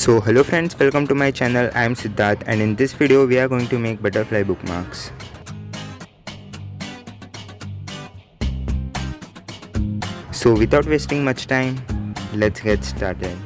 So hello friends, welcome to my channel. I am Siddharth and in this video we are going to make butterfly bookmarks. So without wasting much time, let's get started.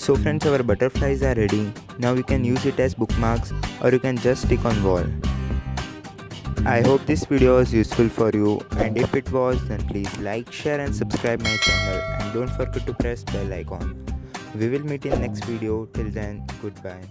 So friends, our butterflies are ready. Now you can use it as bookmarks or you can just stick on wall. I hope this video was useful for you, and if it was, then please like, share and subscribe my channel, and don't forget to press bell icon. We will meet in next video. Till then, goodbye.